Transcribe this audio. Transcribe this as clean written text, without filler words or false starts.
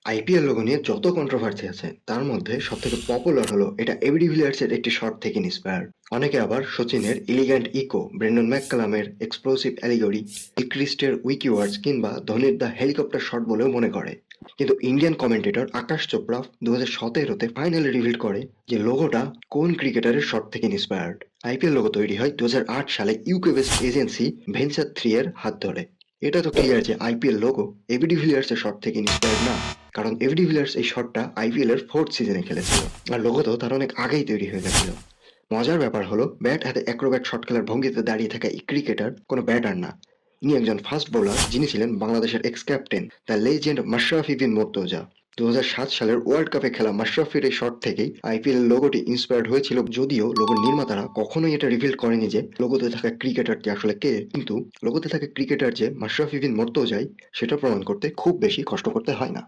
IPL logo নিয়ে যত controversy আছে তার মধ্যে সবথেকে পপুলার হলো এটা এবি ডিভিলিয়ার্সের একটি শট থেকে ইন্সপায়ার। অনেকে আবার সচিনের এলিগ্যান্ট ইকো, ব্রেন্ডন ম্যাককালামের এক্সপ্লোসিভ অ্যালিগরি, গিলক্রিস্টের উইকি ওয়ার্ডস কিংবা ধোনির দ্য হেলিকপ্টার শট বলেও মনে করে। কিন্তু ইন্ডিয়ান কমেন্টেটর আকাশ চোপড়া 2017-তে ফাইনালি রিভিল করে যে লোগোটা কোন ক্রিকেটারের শট থেকে ইন্সপায়ার্ড। আইপিএল লোগো তৈরি হয় 2008 সালে ইউকে বেসড এজেন্সি ভেঞ্চার 3 এর হাত ধরে। এটা তো ক্লিয়ার যে আইপিএল লোগো এবি ডিভিলিয়ার্স এর শট থেকে ইন্সপায়ার্ড না, কারণ এবি ডিভিলিয়ার্স এই শটটা আইপিএল এর 4th সিজনে খেলেছিল, আর লোগো তো তার অনেক আগেই তৈরি হয়ে গেছিল। মজার ব্যাপার হলো ব্যাট হাতে অ্যাক্রোব্যাট শট খেলার ভঙ্গিতে দাঁড়িয়ে থাকা এই ক্রিকেটার কোনো ব্যাটার না, ইনি একজন ফাস্ট বোলার যিনি ছিলেন বাংলাদেশের ex captain the legend Mashrafe bin Mortaza. 2007 সালের ওয়ার্ল্ড কাপে খেলা মাশরাফির এই শট থেকেই আইপিএল লোগোটি ইন্সপায়ার্ড হয়েছিল, যদিও লোগোর নির্মাতারা কখনোই এটা রিভিল করেনি যে লোগোতে থাকা ক্রিকেটারটি আসলে কে। কিন্তু লোগোতে থাকা ক্রিকেটার যে মাশরাফি বিন মুর্তজাই সেটা প্রমাণ করতে খুব বেশি কষ্ট করতে হয় না।